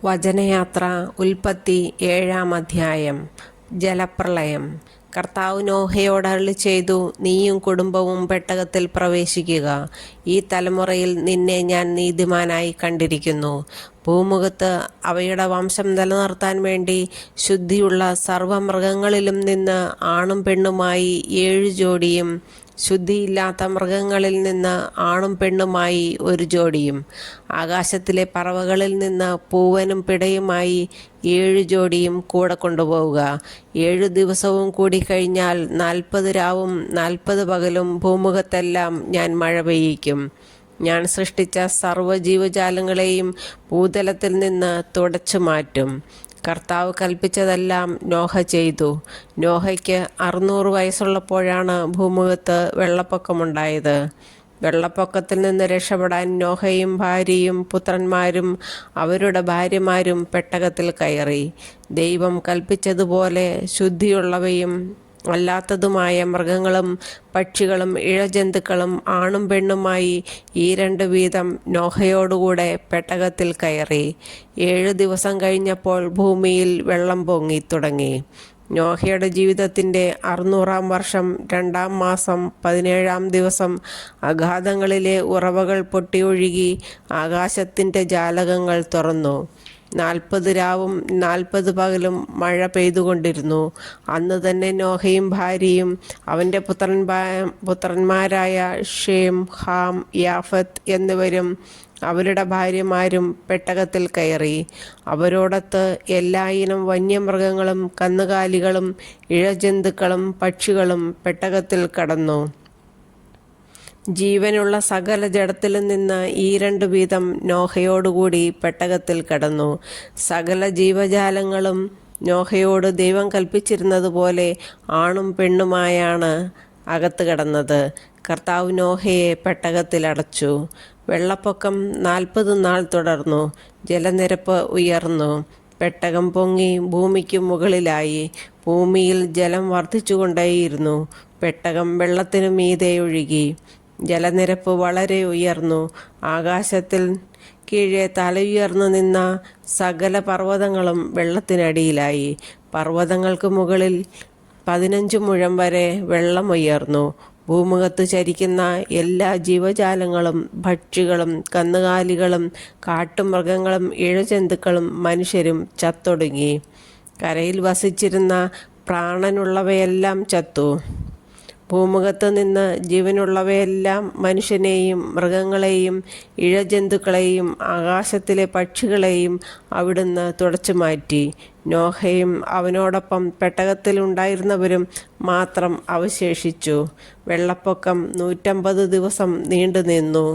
വചനയാത്ര ഉൽപ്പത്തി 7-ാം അധ്യായം. ജലപ്രളയം. കർത്താവ് നോഹയോട് അരുളിച്ചെയ്തു, നീയും കുടുംബവും പെട്ടകത്തിൽ പ്രവേശിക്കുക. ഈ തലമുറയിൽ നിന്നെ ഞാൻ നീതിമാനായി കണ്ടിരിക്കുന്നു. ഭൂമുഖത്ത് അവയുടെ വംശം നിലനിർത്താൻ വേണ്ടി ശുദ്ധിയുള്ള സർവ്വമൃഗങ്ങളിലും നിന്ന് ആണും പെണ്ണുമായി 7 ജോഡിയും, ശുദ്ധിയില്ലാത്ത മൃഗങ്ങളിൽ നിന്ന് ആണും പെണ്ണുമായി 1 ജോഡിയും, ആകാശത്തിലെ പറവകളിൽ നിന്ന് പൂവനും പിടയുമായി 7 ജോഡിയും കൂടെ കൊണ്ടുപോവുക. 7 ദിവസവും കൂടി കഴിഞ്ഞാൽ 40 രാവും 40 പകലും ഭൂമുഖത്തെല്ലാം ഞാൻ മഴ പെയ്യിക്കും. ഞാൻ സൃഷ്ടിച്ച സർവ്വജീവജാലങ്ങളെയും ഭൂതലത്തിൽ നിന്ന് തുടച്ചു മാറ്റും. കർത്താവ് കൽപ്പിച്ചതെല്ലാം നോഹ ചെയ്തു. നോഹയ്ക്ക് 600 വയസ്സുള്ളപ്പോഴാണ് ഭൂമുഖത്ത് വെള്ളപ്പൊക്കമുണ്ടായത്. വെള്ളപ്പൊക്കത്തിൽ നിന്ന് രക്ഷപ്പെടാൻ നോഹയും ഭാര്യയും പുത്രന്മാരും അവരുടെ ഭാര്യമാരും പെട്ടകത്തിൽ കയറി. ദൈവം കൽപ്പിച്ചതുപോലെ ശുദ്ധിയുള്ളവയും അല്ലാത്തതുമായ മൃഗങ്ങളും പക്ഷികളും ഇഴജന്തുക്കളും ആണും പെണ്ണുമായി 2 വീതം നോഹയോടുകൂടെ പെട്ടകത്തിൽ കയറി. 7 ദിവസം കഴിഞ്ഞപ്പോൾ ഭൂമിയിൽ വെള്ളം പൊങ്ങി തുടങ്ങി. നോഹയുടെ ജീവിതത്തിൻ്റെ 600-ാം വർഷം 2-ാം മാസം 17-ാം ദിവസം അഗാധങ്ങളിലെ ഉറവകൾ പൊട്ടിയൊഴുകി ആകാശത്തിൻ്റെ ജാലകങ്ങൾ തുറന്നു. 40 രാവും 40 പകലും മഴ പെയ്തുകൊണ്ടിരുന്നു. അന്ന് തന്നെ നോഹയും ഭാര്യയും അവൻ്റെ പുത്രന്മാരായ ഷേം, ഹാം, യാഫത്ത് എന്നിവരും അവരുടെ ഭാര്യമാരും പെട്ടകത്തിൽ കയറി. അവരോടൊത്ത് എല്ലായിനം വന്യമൃഗങ്ങളും കന്നുകാലികളും ഇഴജന്തുക്കളും പക്ഷികളും പെട്ടകത്തിൽ കടന്നു. ജീവനുള്ള സകല ജഡത്തിലും നിന്ന് 2 വീതം നോഹയോടുകൂടി പെട്ടകത്തിൽ കടന്നു. സകല ജീവജാലങ്ങളും നോഹയോട് ദൈവം കൽപ്പിച്ചിരുന്നതുപോലെ ആണും പെണ്ണുമായാണ് അകത്ത് കടന്നത്. കർത്താവ് നോഹയെ പെട്ടകത്തിൽ അടച്ചു. വെള്ളപ്പൊക്കം 40 നാൾ തുടർന്നു. ജലനിരപ്പ് ഉയർന്നു. പെട്ടകം പൊങ്ങി ഭൂമിക്ക് മുകളിലായി. ഭൂമിയിൽ ജലം വർദ്ധിച്ചുകൊണ്ടേയിരുന്നു. പെട്ടകം വെള്ളത്തിനു മീതെ ഒഴുകി. ജലനിരപ്പ് വളരെ ഉയർന്നു. ആകാശത്തിൽ കീഴെ തലയുയർന്നു നിന്ന സകല പർവ്വതങ്ങളും വെള്ളത്തിനടിയിലായി. പർവ്വതങ്ങൾക്ക് മുകളിൽ 15 മുഴം വരെ വെള്ളം ഉയർന്നു. ഭൂമുഖത്ത് ചരിക്കുന്ന എല്ലാ ജീവജാലങ്ങളും പക്ഷികളും കന്നുകാലികളും കാട്ടുമൃഗങ്ങളും ഇഴജന്തുക്കളും മനുഷ്യരും ചത്തൊടുങ്ങി. കരയിൽ വസിച്ചിരുന്ന പ്രാണനുള്ളവയെല്ലാം ചത്തു. ഭൂമുഖത്ത് നിന്ന് ജീവനുള്ളവയെല്ലാം മനുഷ്യനെയും മൃഗങ്ങളെയും ഇഴജന്തുക്കളെയും ആകാശത്തിലെ പക്ഷികളെയും അവിടുന്ന് തുടച്ചു മാറ്റി. നോഹയും അവനോടൊപ്പം പെട്ടകത്തിലുണ്ടായിരുന്നവരും മാത്രം അവശേഷിച്ചു. വെള്ളപ്പൊക്കം 150 ദിവസം നീണ്ടു നിന്നു.